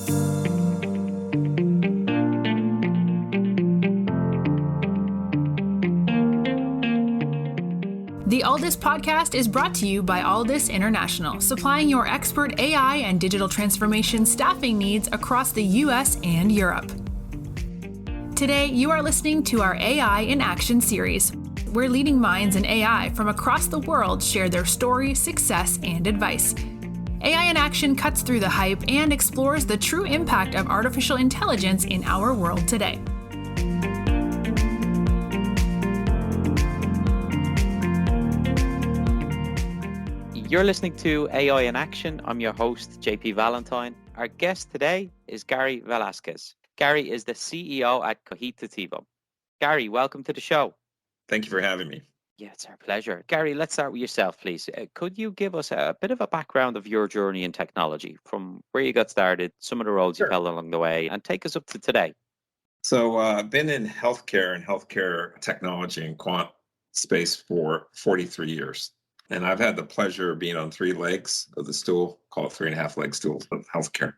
The Alldus podcast is brought to you by Alldus International, supplying your expert AI and digital transformation staffing needs across the US and Europe. Today, you are listening to our AI in Action series, where leading minds in AI from across the world share their story, success, and advice. AI in Action cuts through the hype and explores the true impact of artificial intelligence in our world today. You're listening to AI in Action. I'm your host, JP Valentine. Our guest today is Gary Velasquez. Gary is the CEO at Cogitativo. Gary, welcome to the show. Thank you for having me. Yeah, it's our pleasure. Gary, let's start with yourself, please. Could you give us a bit of a background of your journey in technology, from where you got started, some of the roles you've held along the way, and take us up to today? So I've been in healthcare and healthcare technology and quant space for 43 years. And I've had the pleasure of being on three legs of the stool, call it 3.5-leg stool of healthcare.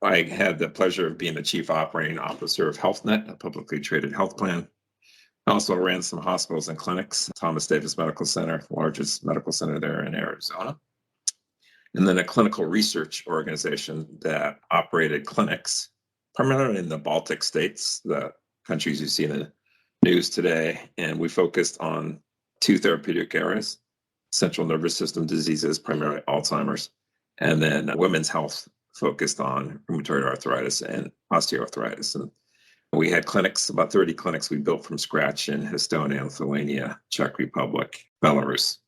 I had the pleasure of being the chief operating officer of HealthNet, a publicly traded health plan. I also ran some hospitals and clinics, Thomas Davis Medical Center, the largest medical center there in Arizona. And then a clinical research organization that operated clinics, primarily in the Baltic states, the countries you see in the news today. And we focused on two therapeutic areas: central nervous system diseases, primarily Alzheimer's, and then women's health, focused on rheumatoid arthritis and osteoarthritis. And we had clinics, about 30 clinics we built from scratch in Estonia, Lithuania, Czech Republic, Belarus.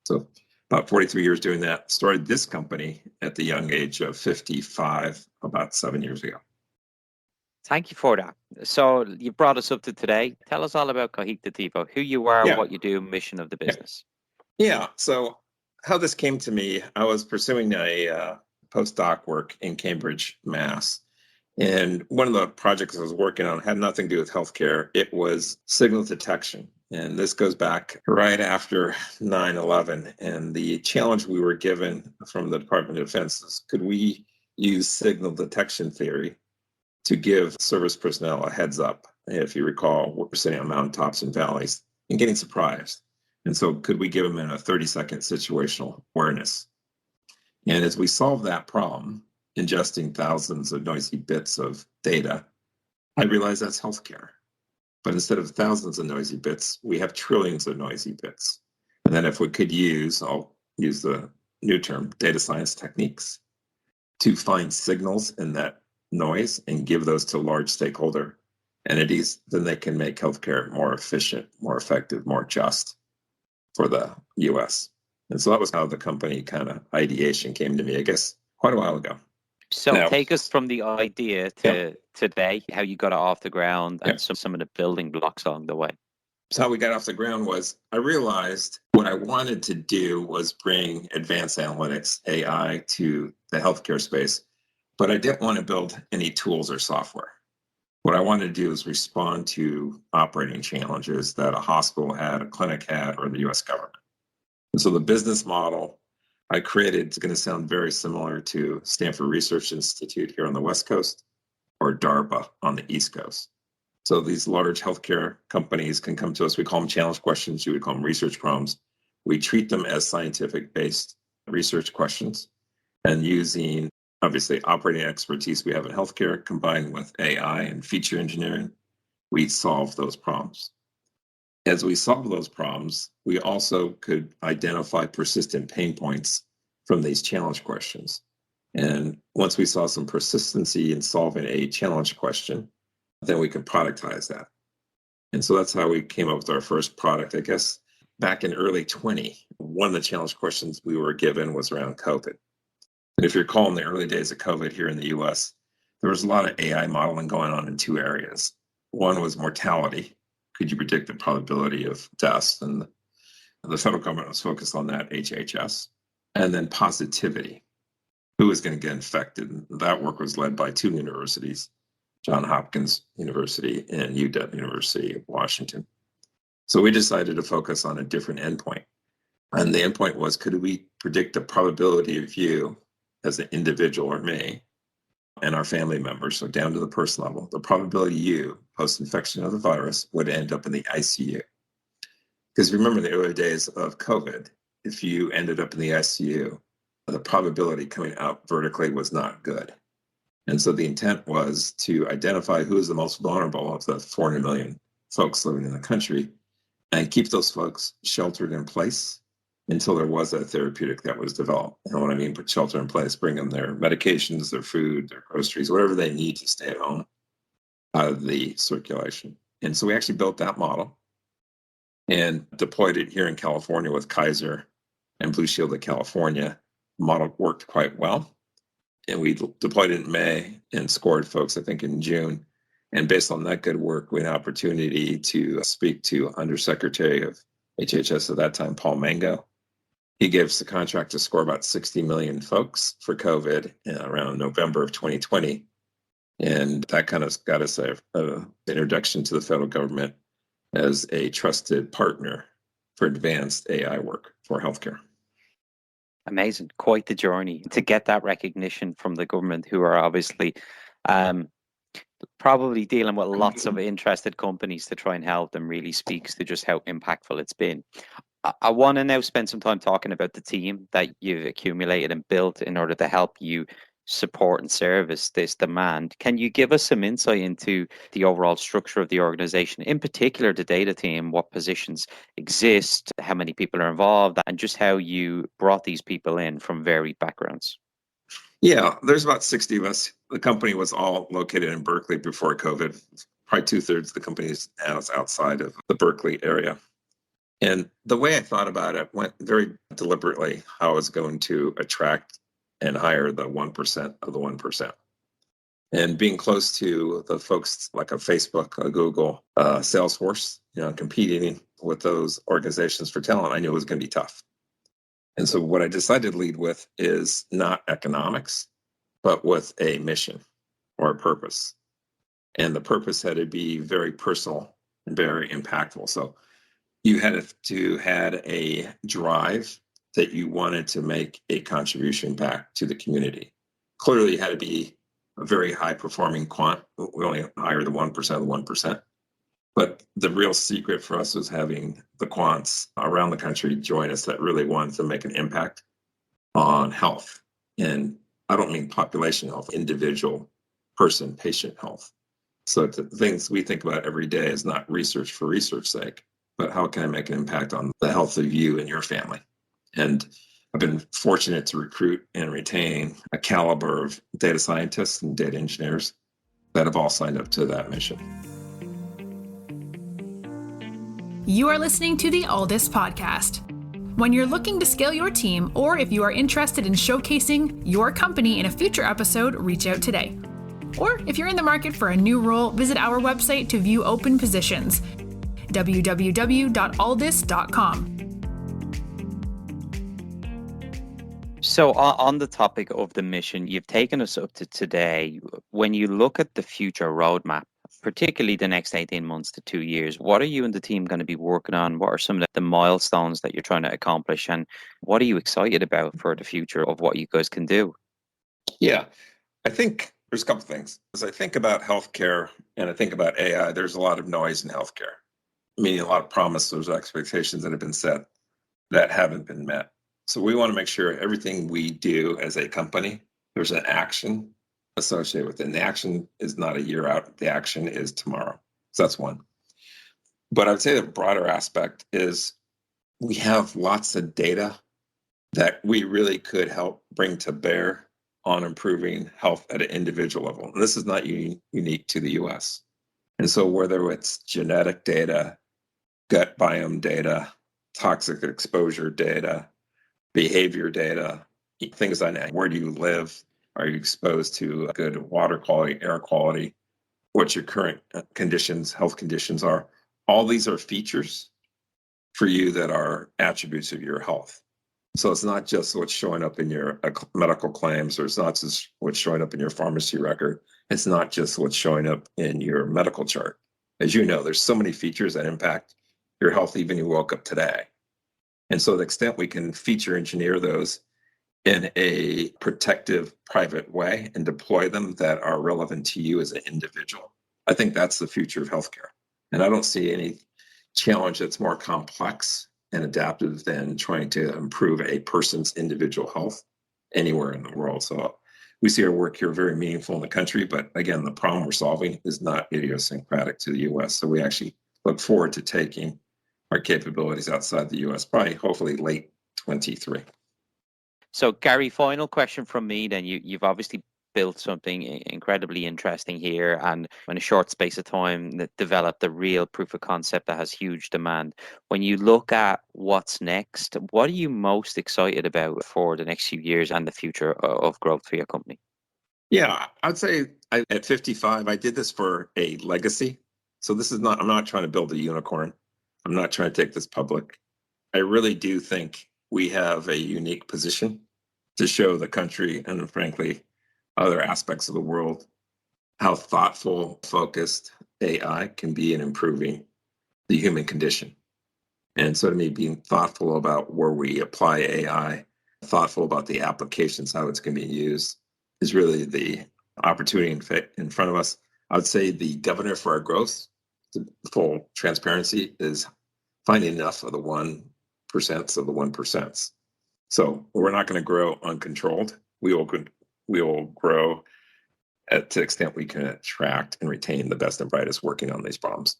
So about 43 years doing that. Started this company at the young age of 55, about 7 years ago. Thank you for that. So you brought us up to today. Tell us all about Cogitativo, who you are, what you do, mission of the business. Yeah. So how this came to me, I was pursuing a postdoc work in Cambridge, Mass. And one of the projects I was working on had nothing to do with healthcare. It was signal detection. And this goes back right after 9/11. And the challenge we were given from the Department of Defense is, could we use signal detection theory to give service personnel a heads up? If you recall, we're sitting on mountaintops and valleys and getting surprised. And so could we give them a 30-second situational awareness? And as we solved that problem, ingesting thousands of noisy bits of data, I realized that's healthcare. But instead of thousands of noisy bits, we have trillions of noisy bits. And then if we could I'll use the new term, data science techniques, to find signals in that noise and give those to large stakeholder entities, then they can make healthcare more efficient, more effective, more just for the US. And so that was how the company kind of ideation came to me, I guess, quite a while ago. So take us from the idea to today, how you got it off the ground and some of the building blocks along the way. So how we got off the ground was, I realized what I wanted to do was bring advanced analytics, AI, to the healthcare space, but I didn't want to build any tools or software. What I wanted to do is respond to operating challenges that a hospital had, a clinic had, or the US government. And so the business model I created is going to sound very similar to Stanford Research Institute here on the West Coast, or DARPA on the East Coast. So these large healthcare companies can come to us. We call them challenge questions. You would call them research problems. We treat them as scientific-based research questions, and using obviously operating expertise we have in healthcare combined with AI and feature engineering, we solve those problems. As we solve those problems, we also could identify persistent pain points from these challenge questions. And once we saw some persistency in solving a challenge question, then we could productize that. And so that's how we came up with our first product, I guess, back in early 20. One of the challenge questions we were given was around COVID. And if you recall, in the early days of COVID here in the US, there was a lot of AI modeling going on in two areas. One was mortality. Could you predict the probability of deaths? And the federal government was focused on that, HHS. And then positivity. Who was going to get infected? And that work was led by two universities, Johns Hopkins University and UW University of Washington. So we decided to focus on a different endpoint. And the endpoint was, could we predict the probability of you as an individual or me and our family members, so down to the person level, the probability you, post-infection of the virus, would end up in the ICU. Because remember the early days of COVID, if you ended up in the ICU, the probability coming out vertically was not good. And so the intent was to identify who is the most vulnerable of the 400 million folks living in the country and keep those folks sheltered in place until there was a therapeutic that was developed. And what I mean, put shelter in place, bring them their medications, their food, their groceries, whatever they need to stay at home out of the circulation. And so we actually built that model and deployed it here in California with Kaiser and Blue Shield of California. The model worked quite well. And we deployed it in May and scored folks, I think, in June. And based on that good work, we had an opportunity to speak to Undersecretary of HHS at that time, Paul Mango. He gave us a contract to score about 60 million folks for COVID around November of 2020. And that kind of got us an introduction to the federal government as a trusted partner for advanced AI work for healthcare. Amazing. Quite the journey to get that recognition from the government, who are obviously probably dealing with lots of interested companies to try and help them, really speaks to just how impactful it's been. I want to now spend some time talking about the team that you've accumulated and built in order to help you support and service this demand. Can you give us some insight into the overall structure of the organization, in particular the data team, what positions exist, how many people are involved, and just how you brought these people in from varied backgrounds? Yeah, there's about 60 of us. The company was all located in Berkeley before COVID. Probably 2/3 of the company is outside of the Berkeley area. And the way I thought about it went very deliberately how I was going to attract and hire the 1% of the 1%. And being close to the folks like a Facebook, a Google, Salesforce, competing with those organizations for talent, I knew it was going to be tough. And so what I decided to lead with is not economics, but with a mission or a purpose. And the purpose had to be very personal and very impactful. So you had to had a drive that you wanted to make a contribution back to the community. Clearly, you had to be a very high performing quant. We only hired the 1% of the 1%. But the real secret for us was having the quants around the country join us that really wanted to make an impact on health. And I don't mean population health, individual person, patient health. So the things we think about every day is not research for research sake, but how can I make an impact on the health of you and your family? And I've been fortunate to recruit and retain a caliber of data scientists and data engineers that have all signed up to that mission. You are listening to the Alldus podcast. When you're looking to scale your team, or if you are interested in showcasing your company in a future episode, reach out today. Or if you're in the market for a new role, visit our website to view open positions, www.alldus.com. So on the topic of the mission, you've taken us up to today. When you look at the future roadmap, particularly the next 18 months to 2 years, what are you and the team going to be working on? What are some of the milestones that you're trying to accomplish? And what are you excited about for the future of what you guys can do? Yeah, I think there's a couple things. As I think about healthcare and I think about AI, there's a lot of noise in healthcare, meaning a lot of promises, expectations that have been set that haven't been met. So we want to make sure everything we do as a company, there's an action associated with it. And the action is not a year out. The action is tomorrow. So that's one. But I would say the broader aspect is we have lots of data that we really could help bring to bear on improving health at an individual level. And this is not unique to the US. And so whether it's genetic data, gut biome data, toxic exposure data, behavior data, things like that. Where do you live? Are you exposed to good water quality, air quality? What your current conditions, health conditions are? All these are features for you that are attributes of your health. So it's not just what's showing up in your medical claims, or it's not just what's showing up in your pharmacy record. It's not just what's showing up in your medical chart. As you know, there's so many features that impact your health even you woke up today. And so to the extent we can feature engineer those in a protective, private way and deploy them that are relevant to you as an individual. I think that's the future of healthcare. And I don't see any challenge that's more complex and adaptive than trying to improve a person's individual health anywhere in the world. So we see our work here very meaningful in the country, but again, the problem we're solving is not idiosyncratic to the US. So we actually look forward to taking our capabilities outside the US, probably hopefully late 23. So Gary, final question from me then. You've obviously built something incredibly interesting here, and in a short space of time that developed a real proof of concept that has huge demand. When you look at what's next, what are you most excited about for the next few years and the future of growth for your company? Yeah, I'd say at 55, I did this for a legacy. So I'm not trying to build a unicorn. I'm not trying to take this public. I really do think we have a unique position to show the country and frankly, other aspects of the world, how thoughtful, focused AI can be in improving the human condition. And so to me, being thoughtful about where we apply AI, thoughtful about the applications, how it's going to be used, is really the opportunity in front of us. I would say the governor for our growth, to full transparency, is finding enough of the 1% of the 1%. So we're not going to grow uncontrolled. We will grow to the extent we can attract and retain the best and brightest working on these problems.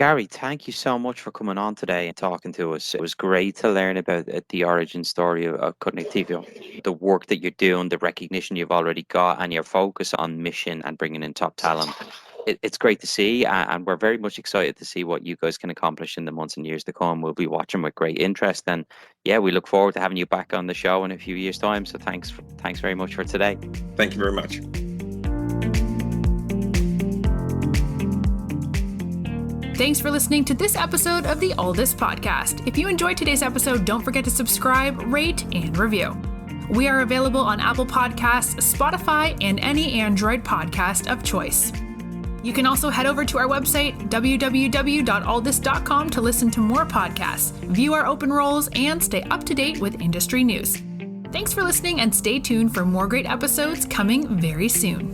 Gary, thank you so much for coming on today and talking to us. It was great to learn about the origin story of Cogitativo, the work that you're doing, the recognition you've already got, and your focus on mission and bringing in top talent. It's great to see, and we're very much excited to see what you guys can accomplish in the months and years to come. We'll be watching with great interest, and yeah, we look forward to having you back on the show in a few years' time. So thanks very much for today. Thank you very much. Thanks for listening to this episode of the Alldus podcast. If you enjoyed today's episode, don't forget to subscribe, rate, and review. We are available on Apple Podcasts, Spotify, and any Android podcast of choice. You can also head over to our website, www.alldus.com, to listen to more podcasts, view our open roles, and stay up to date with industry news. Thanks for listening, and stay tuned for more great episodes coming very soon.